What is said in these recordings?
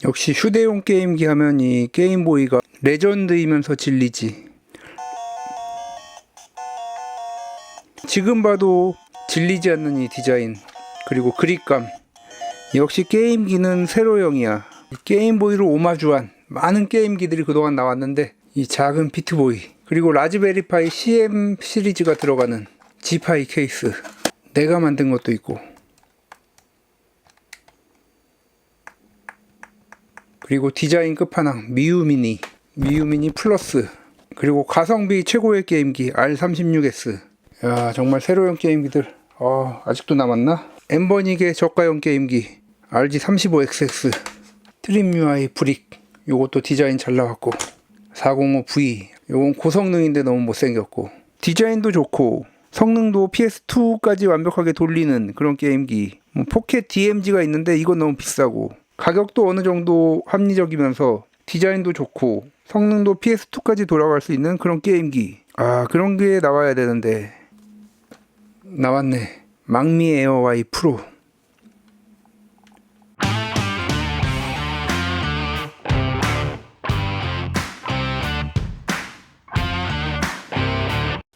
역시 휴대용 게임기 하면 이 게임보이가 레전드이면서 진리지. 지금 봐도 질리지 않는 이 디자인, 그리고 그립감. 역시 게임기는 세로형이야. 게임보이를 오마주한 많은 게임기들이 그동안 나왔는데 이 작은 피트보이, 그리고 라즈베리파이 CM 시리즈가 들어가는 G파이 케이스, 내가 만든 것도 있고, 그리고 디자인 끝판왕 미유미니 플러스, 그리고 가성비 최고의 게임기 R36S. 야, 정말 세로형 게임기들 아직도 남았나? 엠버닉의 저가형 게임기 RG35XX, 트림 UI 브릭, 요것도 디자인 잘 나왔고, 405V, 요건 고성능인데 너무 못생겼고, 디자인도 좋고 성능도 PS2까지 완벽하게 돌리는 그런 게임기. 포켓 DMG가 있는데 이건 너무 비싸고, 가격도 어느 정도 합리적이면서 디자인도 좋고 성능도 PS2까지 돌아갈 수 있는 그런 게임기. 그런 게 나와야 되는데 나왔네. 망미 에어 Y 프로.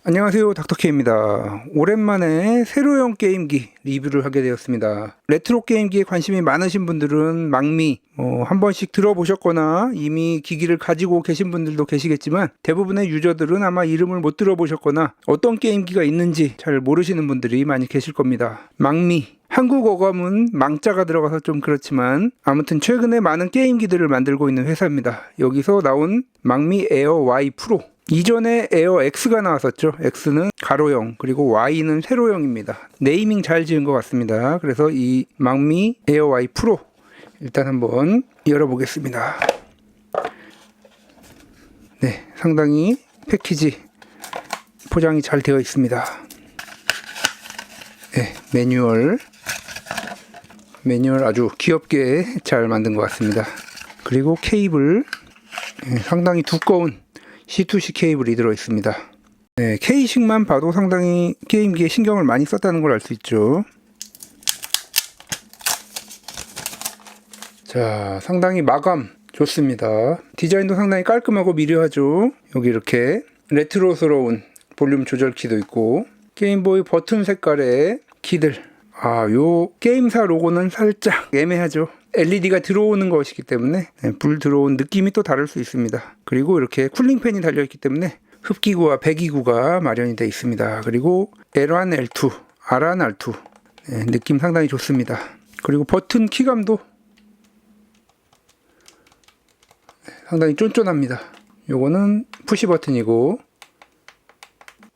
안녕하세요, 닥터케입니다. 오랜만에 세로형 게임기 리뷰를 하게 되었습니다. 레트로 게임기에 관심이 많으신 분들은 망미 한 번씩 들어보셨거나 이미 기기를 가지고 계신 분들도 계시겠지만, 대부분의 유저들은 아마 이름을 못 들어보셨거나 어떤 게임기가 있는지 잘 모르시는 분들이 많이 계실 겁니다. 망미, 한국 어감은 망자가 들어가서 좀 그렇지만 아무튼 최근에 많은 게임기들을 만들고 있는 회사입니다. 여기서 나온 망미 에어 Y 프로. 이전에 에어 X가 나왔었죠. X는 가로형, 그리고 Y는 세로형입니다. 네이밍 잘 지은 것 같습니다. 그래서 이 망미 에어 Y 프로 일단 한번 열어보겠습니다. 네, 상당히 패키지 포장이 잘 되어 있습니다. 네, 매뉴얼 아주 귀엽게 잘 만든 것 같습니다. 그리고 케이블, 상당히 두꺼운 C2C 케이블이 들어있습니다. 네, K식만 봐도 상당히 게임기에 신경을 많이 썼다는 걸 알 수 있죠. 자, 상당히 마감 좋습니다. 디자인도 상당히 깔끔하고 미려하죠. 여기 이렇게 레트로스러운 볼륨 조절키도 있고, 게임보이 버튼 색깔의 키들. 요 게임사 로고는 살짝 애매하죠. LED가 들어오는 것이기 때문에 불 들어온 느낌이 또 다를 수 있습니다. 그리고 이렇게 쿨링팬이 달려있기 때문에 흡기구와 배기구가 마련이 되어 있습니다. 그리고 L1, L2, R1, R2 느낌 상당히 좋습니다. 그리고 버튼 키감도 상당히 쫀쫀합니다. 요거는 푸시 버튼이고,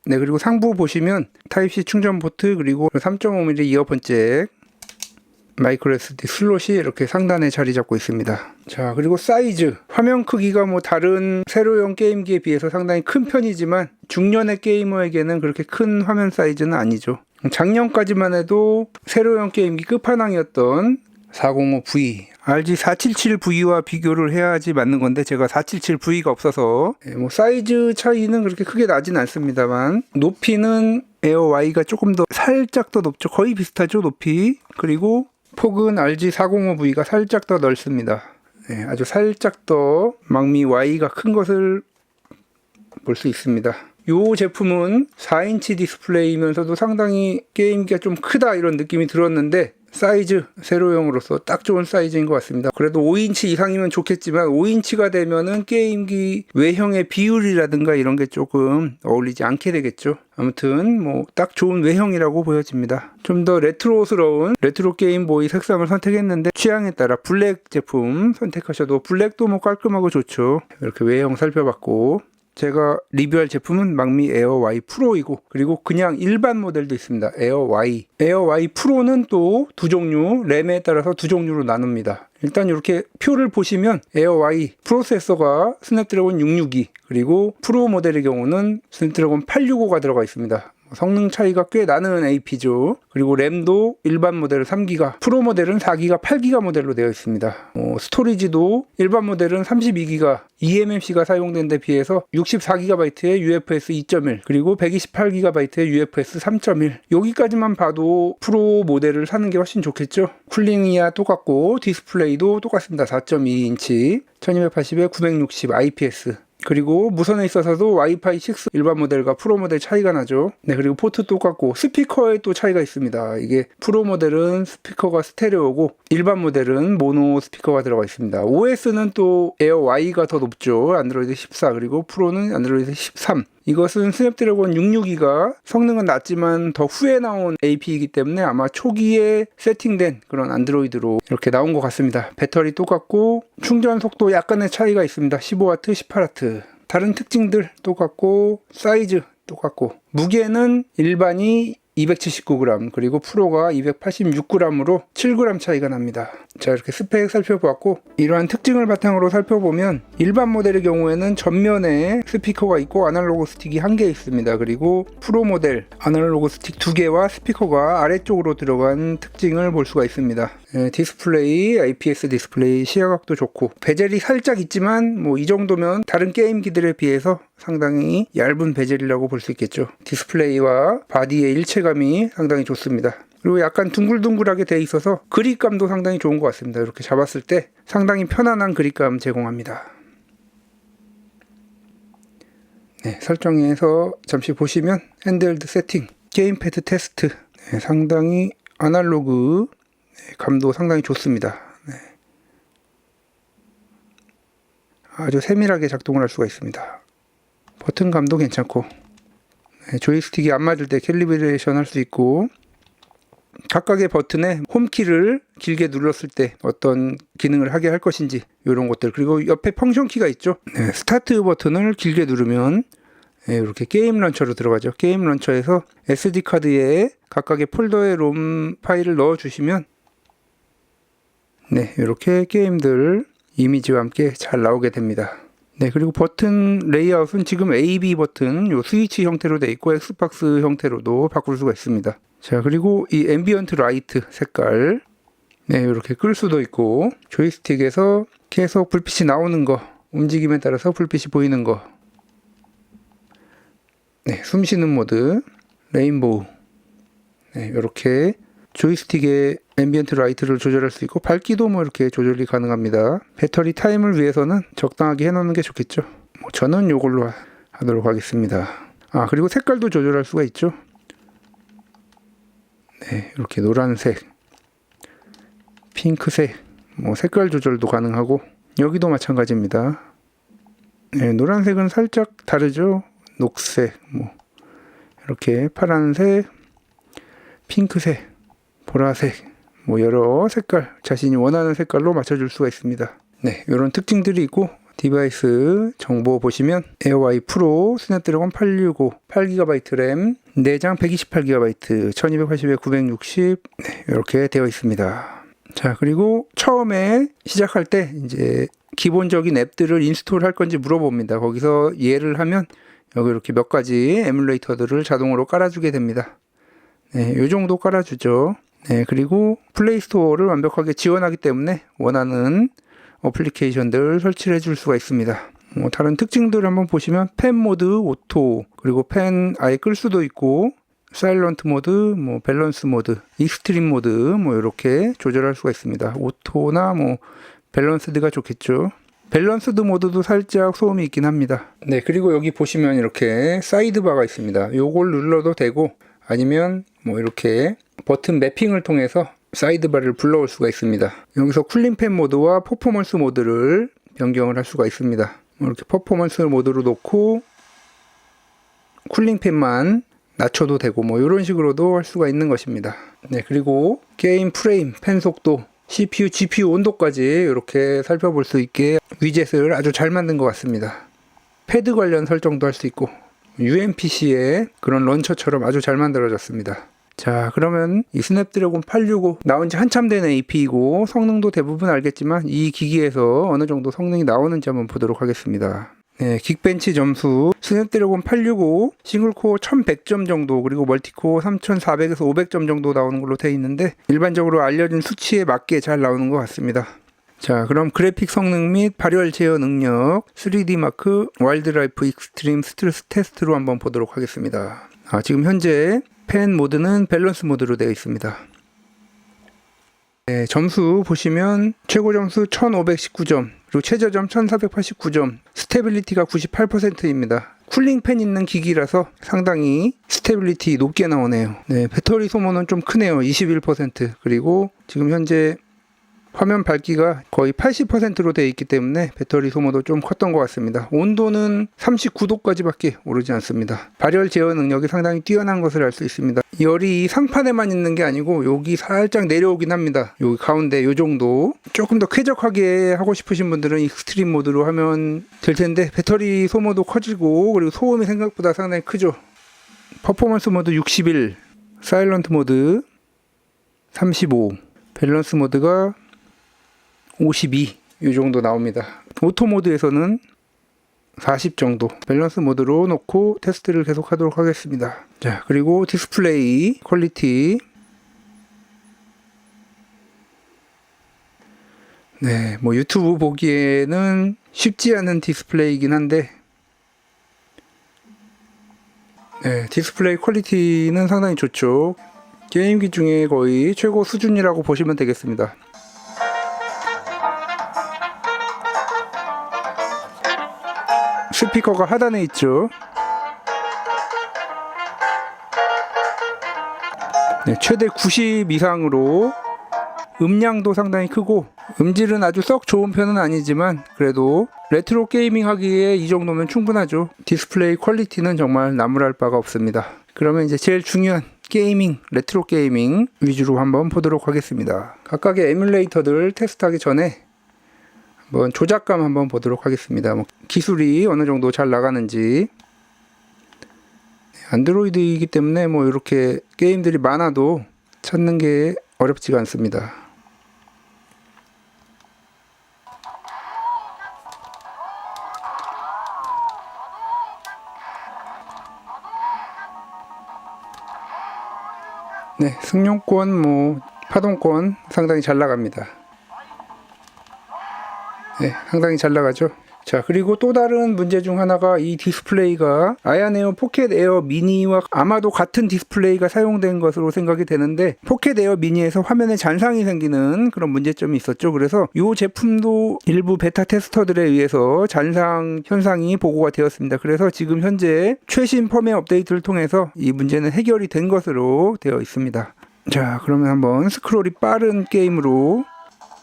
네, 그리고 상부 보시면 타입C 충전 포트, 그리고 3.5mm 이어폰 잭, 마이크로 SD 슬롯이 이렇게 상단에 자리 잡고 있습니다. 자, 그리고 사이즈, 화면 크기가 다른 세로형 게임기에 비해서 상당히 큰 편이지만 중년의 게이머에게는 그렇게 큰 화면 사이즈는 아니죠. 작년까지만 해도 세로형 게임기 끝판왕이었던 405V, RG477V와 비교를 해야지 맞는 건데 제가 477V가 없어서 사이즈 차이는 그렇게 크게 나진 않습니다만, 높이는 에어 Y가 조금 더 살짝 더 높죠. 거의 비슷하죠, 높이. 그리고 폭은 RG405V가 살짝 더 넓습니다. 네, 아주 살짝 더 망미 Y가 큰 것을 볼 수 있습니다. 이 제품은 4인치 디스플레이면서도 상당히 게임기가 좀 크다 이런 느낌이 들었는데, 사이즈 세로형으로서 딱 좋은 사이즈인 것 같습니다. 그래도 5인치 이상이면 좋겠지만 5인치가 되면은 게임기 외형의 비율이라든가 이런 게 조금 어울리지 않게 되겠죠. 아무튼 딱 좋은 외형이라고 보여집니다. 좀 더 레트로스러운 레트로 게임보이 색상을 선택했는데 취향에 따라 블랙 제품 선택하셔도 블랙도 깔끔하고 좋죠. 이렇게 외형 살펴봤고, 제가 리뷰할 제품은 망미 에어 Y 프로이고, 그리고 그냥 일반 모델도 있습니다. 에어 Y 프로는 또 두 종류, 램에 따라서 두 종류로 나눕니다. 일단 이렇게 표를 보시면 에어 Y 프로세서가 스냅드래곤 662, 그리고 프로 모델의 경우는 스냅드래곤 865가 들어가 있습니다. 성능 차이가 꽤 나는 AP죠. 그리고 램도 일반 모델은 3기가, 프로 모델은 4기가, 8기가 모델로 되어 있습니다. 스토리지도 일반 모델은 32기가, eMMC가 사용된 데 비해서 64GB의 UFS 2.1, 그리고 128GB의 UFS 3.1. 여기까지만 봐도 프로 모델을 사는 게 훨씬 좋겠죠. 쿨링이야 똑같고 디스플레이도 똑같습니다. 4.2인치 1280에 960 IPS. 그리고 무선에 있어서도 와이파이 6 일반 모델과 프로 모델 차이가 나죠. 네, 그리고 포트 똑같고 스피커에 또 차이가 있습니다. 이게 프로 모델은 스피커가 스테레오고 일반 모델은 모노 스피커가 들어가 있습니다. OS는 또 에어 Y가 더 높죠. 안드로이드 14, 그리고 프로는 안드로이드 13. 이것은 스냅드래곤 662가 성능은 낮지만 더 후에 나온 AP이기 때문에 아마 초기에 세팅된 그런 안드로이드로 이렇게 나온 것 같습니다. 배터리 똑같고 충전 속도 약간의 차이가 있습니다. 15W, 18W. 다른 특징들 똑같고 사이즈 똑같고 무게는 일반이 279g, 그리고 프로가 286g으로 7g 차이가 납니다. 자, 이렇게 스펙 살펴보았고, 이러한 특징을 바탕으로 살펴보면 일반 모델의 경우에는 전면에 스피커가 있고 아날로그 스틱이 1개 있습니다. 그리고 프로 모델 아날로그 스틱 2개와 스피커가 아래쪽으로 들어간 특징을 볼 수가 있습니다. 디스플레이, IPS 디스플레이, 시야각도 좋고, 베젤이 살짝 있지만 뭐 이 정도면 다른 게임기들에 비해서 상당히 얇은 베젤이라고 볼 수 있겠죠. 디스플레이와 바디의 일체감이 상당히 좋습니다. 그리고 약간 둥글둥글하게 되어 있어서 그립감도 상당히 좋은 것 같습니다. 이렇게 잡았을 때 상당히 편안한 그립감 제공합니다. 네, 설정에서 잠시 보시면 핸드헬드 세팅, 게임패드 테스트, 네, 상당히 아날로그 감도 상당히 좋습니다. 네. 아주 세밀하게 작동을 할 수가 있습니다. 버튼감도 괜찮고, 네, 조이스틱이 안 맞을 때 캘리브레이션 할 수 있고, 각각의 버튼에 홈키를 길게 눌렀을 때 어떤 기능을 하게 할 것인지 이런 것들, 그리고 옆에 펑션 키가 있죠. 네, 스타트 버튼을 길게 누르면 네, 이렇게 게임 런처로 들어가죠. 게임 런처에서 SD카드에 각각의 폴더에 롬 파일을 넣어주시면 네, 이렇게 게임들 이미지와 함께 잘 나오게 됩니다. 네, 그리고 버튼 레이아웃은 지금 AB 버튼 요 스위치 형태로 되어 있고 엑스박스 형태로도 바꿀 수가 있습니다. 자, 그리고 이 앰비언트 라이트 색깔, 네, 이렇게 끌 수도 있고, 조이스틱에서 계속 불빛이 나오는 거, 움직임에 따라서 불빛이 보이는 거, 네, 숨 쉬는 모드, 레인보우, 네, 이렇게 조이스틱의 앰비언트 라이트를 조절할 수 있고, 밝기도 뭐 이렇게 조절이 가능합니다. 배터리 타임을 위해서는 적당하게 해놓는 게 좋겠죠. 뭐 저는 이걸로 하도록 하겠습니다. 아, 그리고 색깔도 조절할 수가 있죠. 네, 이렇게 노란색, 핑크색, 뭐 색깔 조절도 가능하고, 여기도 마찬가지입니다. 네, 노란색은 살짝 다르죠. 녹색, 뭐 이렇게 파란색, 핑크색, 보라색, 뭐 여러 색깔, 자신이 원하는 색깔로 맞춰줄 수가 있습니다. 네, 이런 특징들이 있고, 디바이스 정보 보시면 에어와이 프로 스냅드래곤 865 8GB 램, 내장 128GB 1280에 960, 네, 이렇게 되어 있습니다. 자, 그리고 처음에 시작할 때 이제 기본적인 앱들을 인스톨 할 건지 물어봅니다. 거기서 예를 하면 여기 이렇게 몇 가지 에뮬레이터들을 자동으로 깔아주게 됩니다. 네, 이 정도 깔아주죠. 네, 그리고 플레이 스토어를 완벽하게 지원하기 때문에 원하는 어플리케이션들을 설치를 해줄 수가 있습니다. 다른 특징들을 한번 보시면 펜 모드, 오토, 그리고 펜 아예 끌 수도 있고, 사일런트 모드, 뭐 밸런스 모드, 익스트림 모드, 뭐 이렇게 조절할 수가 있습니다. 오토나 뭐 밸런스드가 좋겠죠. 밸런스드 모드도 살짝 소음이 있긴 합니다. 네, 그리고 여기 보시면 이렇게 사이드바가 있습니다. 요걸 눌러도 되고, 아니면 뭐 이렇게 버튼 매핑을 통해서 사이드바를 불러올 수가 있습니다. 여기서 쿨링팬 모드와 퍼포먼스 모드를 변경을 할 수가 있습니다. 이렇게 퍼포먼스 모드로 놓고 쿨링팬만 낮춰도 되고, 뭐 이런 식으로도 할 수가 있는 것입니다. 네, 그리고 게임 프레임, 펜 속도, CPU, GPU 온도까지 이렇게 살펴볼 수 있게 위젯을 아주 잘 만든 것 같습니다. 패드 관련 설정도 할 수 있고, UMPC의 그런 런처처럼 아주 잘 만들어졌습니다. 자, 그러면 이 스냅드래곤 865 나온 지 한참 된 AP이고 성능도 대부분 알겠지만 이 기기에서 어느 정도 성능이 나오는지 한번 보도록 하겠습니다. 네, 긱벤치 점수 스냅드래곤 865 싱글코어 1100점 정도, 그리고 멀티코어 3400에서 500점 정도 나오는 걸로 되어 있는데 일반적으로 알려진 수치에 맞게 잘 나오는 것 같습니다. 자, 그럼 그래픽 성능 및 발열 제어 능력 3D 마크 와일드라이프 익스트림 스트레스 테스트로 한번 보도록 하겠습니다. 지금 현재 펜 모드는 밸런스 모드로 되어 있습니다. 네, 점수 보시면 최고 점수 1519점, 그리고 최저점 1489점, 스테빌리티가 98%입니다. 쿨링 팬 있는 기기라서 상당히 스테빌리티 높게 나오네요. 네, 배터리 소모는 좀 크네요. 21%. 그리고 지금 현재 화면 밝기가 거의 80%로 되어 있기 때문에 배터리 소모도 좀 컸던 것 같습니다. 온도는 39도까지밖에 오르지 않습니다. 발열 제어 능력이 상당히 뛰어난 것을 알 수 있습니다. 열이 상판에만 있는 게 아니고 여기 살짝 내려오긴 합니다. 여기 가운데 요 정도. 조금 더 쾌적하게 하고 싶으신 분들은 익스트림 모드로 하면 될 텐데 배터리 소모도 커지고 그리고 소음이 생각보다 상당히 크죠. 퍼포먼스 모드 61, 사일런트 모드 35, 밸런스 모드가 52, 이 정도 나옵니다. 오토 모드에서는 40 정도, 밸런스 모드로 놓고 테스트를 계속 하도록 하겠습니다. 자, 그리고 디스플레이 퀄리티. 네, 뭐 유튜브 보기에는 쉽지 않은 디스플레이이긴 한데, 네, 디스플레이 퀄리티는 상당히 좋죠. 게임기 중에 거의 최고 수준이라고 보시면 되겠습니다. 스피커가 하단에 있죠. 네, 최대 90 이상으로 음량도 상당히 크고 음질은 아주 썩 좋은 편은 아니지만 그래도 레트로 게이밍 하기에 이 정도면 충분하죠. 디스플레이 퀄리티는 정말 나무랄 바가 없습니다. 그러면 이제 제일 중요한 게이밍, 레트로 게이밍 위주로 한번 보도록 하겠습니다. 각각의 에뮬레이터들 테스트하기 전에 한번 조작감 한번 보도록 하겠습니다. 기술이 어느 정도 잘 나가는지. 안드로이드이기 때문에 뭐 이렇게 게임들이 많아도 찾는 게 어렵지가 않습니다. 네, 승용권, 파동권 상당히 잘 나갑니다. 네, 상당히 잘 나가죠. 자, 그리고 또 다른 문제 중 하나가 이 디스플레이가 아야네오 포켓 에어 미니와 아마도 같은 디스플레이가 사용된 것으로 생각이 되는데 포켓 에어 미니에서 화면에 잔상이 생기는 그런 문제점이 있었죠. 그래서 이 제품도 일부 베타 테스터들에 의해서 잔상 현상이 보고가 되었습니다. 그래서 지금 현재 최신 펌웨어 업데이트를 통해서 이 문제는 해결이 된 것으로 되어 있습니다. 자, 그러면 한번 스크롤이 빠른 게임으로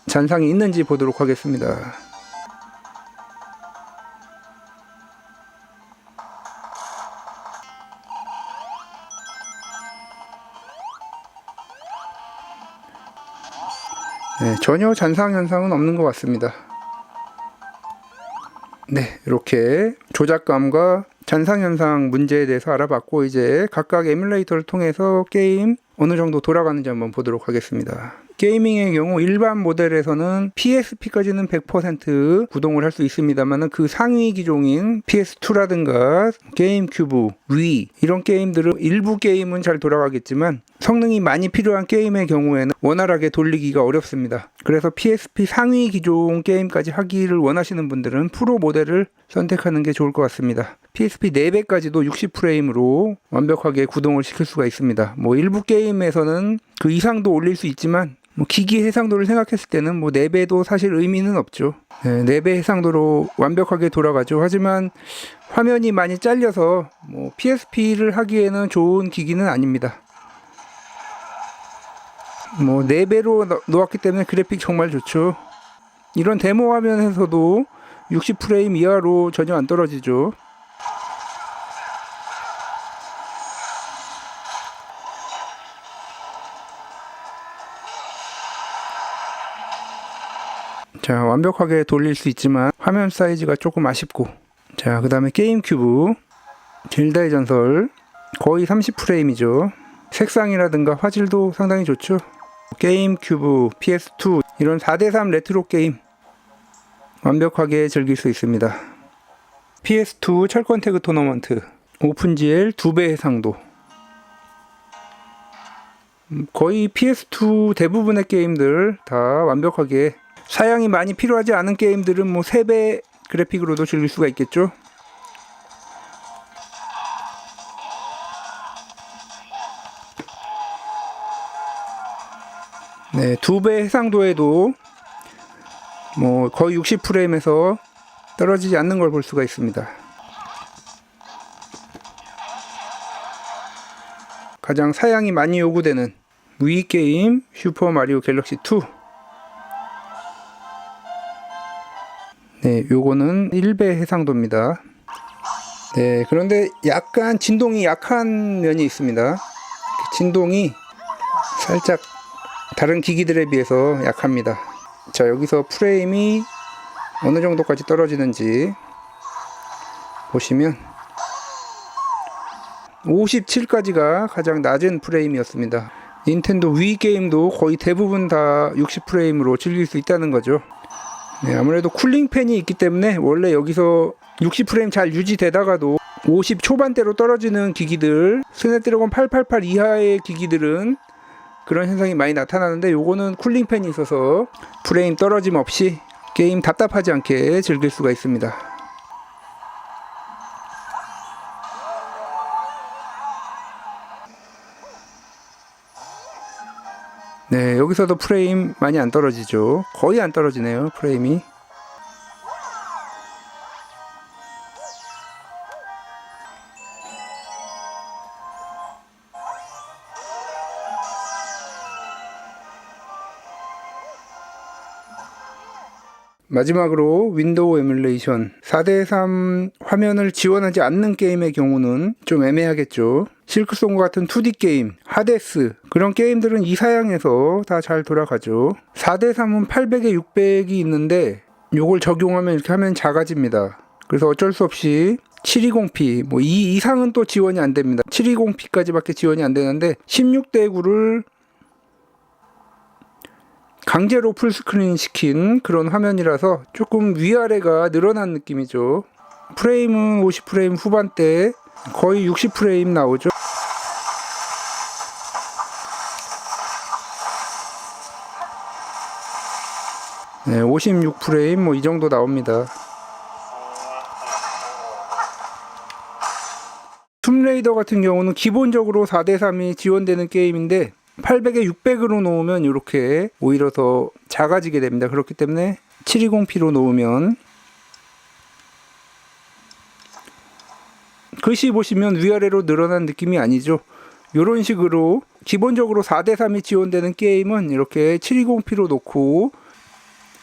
잔상이 있는지 보도록 하겠습니다. 네, 전혀 잔상 현상은 없는 것 같습니다. 네, 이렇게 조작감과 잔상 현상 문제에 대해서 알아봤고 이제 각각 에뮬레이터를 통해서 게임 어느 정도 돌아가는지 한번 보도록 하겠습니다. 게이밍의 경우 일반 모델에서는 PSP까지는 100% 구동을 할 수 있습니다만 그 상위 기종인 PS2라든가 게임큐브, 위 이런 게임들은 일부 게임은 잘 돌아가겠지만 성능이 많이 필요한 게임의 경우에는 원활하게 돌리기가 어렵습니다. 그래서 PSP 상위 기종 게임까지 하기를 원하시는 분들은 프로 모델을 선택하는 게 좋을 것 같습니다. PSP 4배까지도 60프레임으로 완벽하게 구동을 시킬 수가 있습니다. 일부 게임에서는 그 이상도 올릴 수 있지만 기기 해상도를 생각했을 때는 4배도 사실 의미는 없죠. 네, 4배 해상도로 완벽하게 돌아가죠. 하지만 화면이 많이 잘려서 PSP를 하기에는 좋은 기기는 아닙니다. 4배로 놓았기 때문에 그래픽 정말 좋죠. 이런 데모 화면에서도 60프레임 이하로 전혀 안 떨어지죠. 자, 완벽하게 돌릴 수 있지만 화면 사이즈가 조금 아쉽고. 자, 그 다음에 게임큐브 젤다의 전설 거의 30프레임이죠. 색상이라든가 화질도 상당히 좋죠. 게임큐브, PS2 이런 4대3 레트로 게임 완벽하게 즐길 수 있습니다. PS2 철권 태그 토너먼트, 오픈GL 2배 해상도. 거의 PS2 대부분의 게임들 다 완벽하게, 사양이 많이 필요하지 않은 게임들은 뭐 3배 그래픽으로도 즐길 수가 있겠죠. 네, 2배 해상도에도 뭐 거의 60프레임에서 떨어지지 않는 걸 볼 수가 있습니다. 가장 사양이 많이 요구되는 위 게임 슈퍼 마리오 갤럭시 2. 네, 요거는 1배 해상도입니다. 네, 그런데 약간 진동이 약한 면이 있습니다. 진동이 살짝 다른 기기들에 비해서 약합니다. 자, 여기서 프레임이 어느 정도까지 떨어지는지 보시면 57까지가 가장 낮은 프레임이었습니다. 닌텐도 위 게임도 거의 대부분 다 60프레임으로 즐길 수 있다는 거죠. 네, 아무래도 쿨링 팬이 있기 때문에 원래 여기서 60프레임 잘 유지되다가도 50 초반대로 떨어지는 기기들, 스냅드래곤 888 이하의 기기들은 그런 현상이 많이 나타나는데, 요거는 쿨링 팬이 있어서 프레임 떨어짐 없이 게임 답답하지 않게 즐길 수가 있습니다. 네, 여기서도 프레임 많이 안 떨어지죠. 거의 안 떨어지네요, 프레임이. 마지막으로 윈도우 에뮬레이션. 4:3 화면을 지원하지 않는 게임의 경우는 좀 애매하겠죠. 실크송과 같은 2D 게임, 하데스, 그런 게임들은 이 사양에서 다 잘 돌아가죠. 4:3은 800에 600이 있는데 요걸 적용하면 이렇게 하면 작아집니다. 그래서 어쩔 수 없이 720p, 뭐 이 이상은 또 지원이 안 됩니다. 720p까지 밖에 지원이 안 되는데 16:9를 강제로 풀스크린 시킨 그런 화면이라서 조금 위아래가 늘어난 느낌이죠. 프레임은 50프레임 후반대, 거의 60프레임 나오죠. 네, 56프레임 뭐 이 정도 나옵니다. 툼레이더 같은 경우는 기본적으로 4:3이 지원되는 게임인데 800에 600으로 놓으면 이렇게 오히려 더 작아지게 됩니다. 그렇기 때문에 720p로 놓으면 글씨 보시면 위아래로 늘어난 느낌이 아니죠. 이런 식으로 기본적으로 4:3이 지원되는 게임은 이렇게 720p로 놓고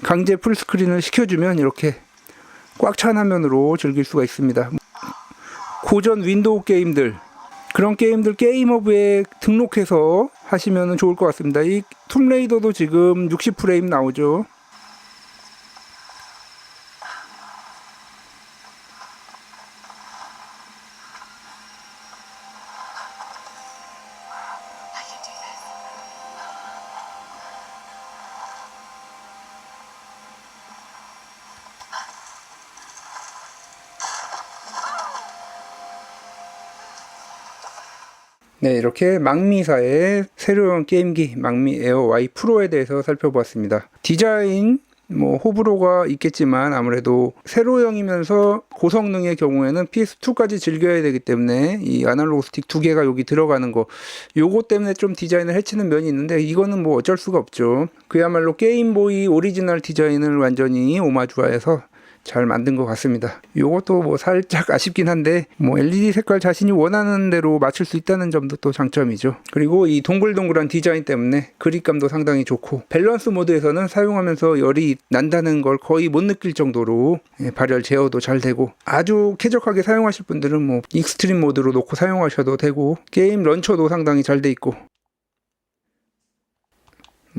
강제 풀스크린을 시켜주면 이렇게 꽉 찬 화면으로 즐길 수가 있습니다. 고전 윈도우 게임들, 그런 게임들 게임허브에 등록해서 하시면 좋을 것 같습니다. 이 툼레이더도 지금 60프레임 나오죠. 네, 이렇게 망미사의 새로운 게임기 망미 에어 Y 프로에 대해서 살펴보았습니다. 디자인 호불호가 있겠지만 아무래도 세로형이면서 고성능의 경우에는 PS2까지 즐겨야 되기 때문에 이 아날로그 스틱 2개가 여기 들어가는 거, 요거 때문에 좀 디자인을 해치는 면이 있는데 이거는 뭐 어쩔 수가 없죠. 그야말로 게임보이 오리지널 디자인을 완전히 오마주화해서 잘 만든 것 같습니다. 요것도 뭐 살짝 아쉽긴 한데 LED 색깔 자신이 원하는 대로 맞출 수 있다는 점도 또 장점이죠. 그리고 이 동글동글한 디자인 때문에 그립감도 상당히 좋고, 밸런스 모드에서는 사용하면서 열이 난다는 걸 거의 못 느낄 정도로 발열 제어도 잘 되고, 아주 쾌적하게 사용하실 분들은 뭐 익스트림 모드로 놓고 사용하셔도 되고, 게임 런처도 상당히 잘 돼 있고,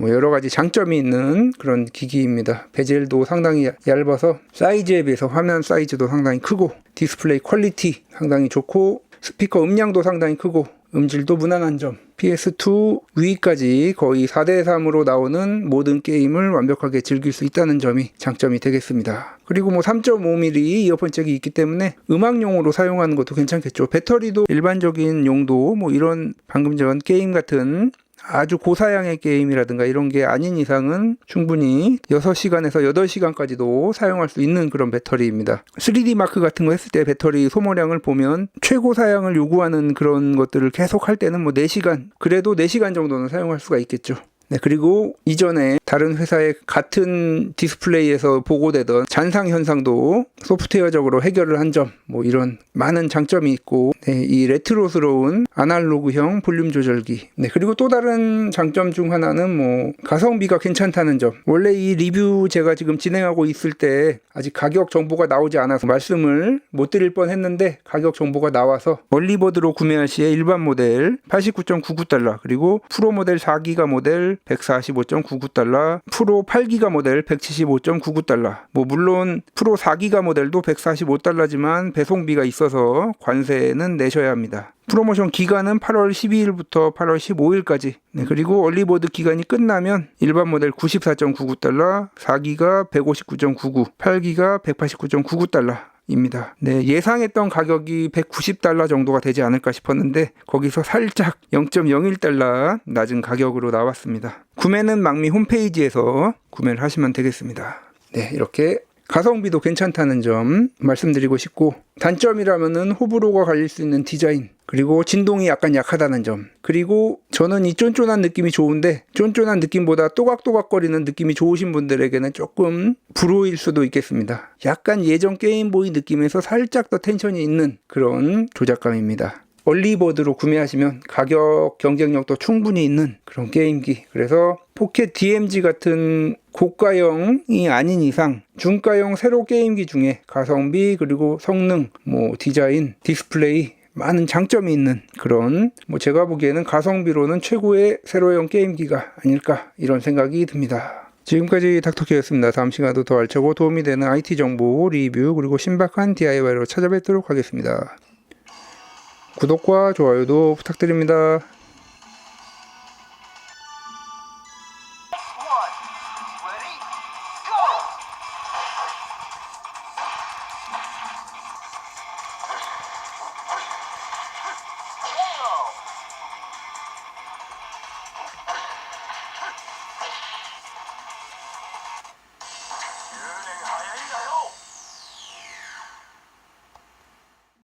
여러 가지 장점이 있는 그런 기기입니다. 베젤도 상당히 얇아서 사이즈에 비해서 화면 사이즈도 상당히 크고, 디스플레이 퀄리티 상당히 좋고, 스피커 음량도 상당히 크고, 음질도 무난한 점, PS2 위까지 거의 4대3으로 나오는 모든 게임을 완벽하게 즐길 수 있다는 점이 장점이 되겠습니다. 그리고 뭐 3.5mm 이어폰 잭이 있기 때문에 음악용으로 사용하는 것도 괜찮겠죠. 배터리도 일반적인 용도, 뭐 이런 방금 전 게임 같은 아주 고사양의 게임이라든가 이런 게 아닌 이상은 충분히 6시간에서 8시간까지도 사용할 수 있는 그런 배터리입니다. 3D 마크 같은 거 했을 때 배터리 소모량을 보면 최고 사양을 요구하는 그런 것들을 계속 할 때는 뭐 4시간, 그래도 4시간 정도는 사용할 수가 있겠죠. 네, 그리고 이전에 다른 회사의 같은 디스플레이에서 보고되던 잔상 현상도 소프트웨어적으로 해결을 한 점, 뭐 이런 많은 장점이 있고, 네, 이 레트로스러운 아날로그형 볼륨 조절기. 네, 그리고 또 다른 장점 중 하나는 뭐 가성비가 괜찮다는 점. 원래 이 리뷰 제가 지금 진행하고 있을 때 아직 가격 정보가 나오지 않아서 말씀을 못 드릴 뻔 했는데, 가격 정보가 나와서 얼리버드로 구매할 시에 일반 모델 89.99달러, 그리고 프로 모델 4기가 모델 145.99달러, 프로 8기가 모델 175.99달러. 뭐 물론 프로 4기가 모델도 145달러지만 배송비가 있어서 관세는 내셔야 합니다. 프로모션 기간은 8월 12일부터 8월 15일까지. 네, 그리고 얼리버드 기간이 끝나면 일반 모델 94.99달러, 4기가 159.99, 8기가 189.99달러. 입니다. 네, 예상했던 가격이 190달러 정도가 되지 않을까 싶었는데 거기서 살짝 0.01달러 낮은 가격으로 나왔습니다. 구매는 망미 홈페이지에서 구매를 하시면 되겠습니다. 네, 이렇게 가성비도 괜찮다는 점 말씀드리고 싶고, 단점이라면은 호불호가 갈릴 수 있는 디자인, 그리고 진동이 약간 약하다는 점, 그리고 저는 이 쫀쫀한 느낌이 좋은데 쫀쫀한 느낌보다 또각또각거리는 느낌이 좋으신 분들에게는 조금 불호일 수도 있겠습니다. 약간 예전 게임보이 느낌에서 살짝 더 텐션이 있는 그런 조작감입니다. 얼리버드로 구매하시면 가격 경쟁력도 충분히 있는 그런 게임기, 그래서 포켓 DMG 같은 고가형이 아닌 이상 중가형 세로 게임기 중에 가성비, 그리고 성능, 뭐 디자인, 디스플레이 많은 장점이 있는 그런, 뭐 제가 보기에는 가성비로는 최고의 세로형 게임기가 아닐까 이런 생각이 듭니다. 지금까지 닥터케였습니다. 다음 시간에도 더 알차고 도움이 되는 IT 정보, 리뷰, 그리고 신박한 DIY로 찾아뵙도록 하겠습니다. 구독과 좋아요도 부탁드립니다.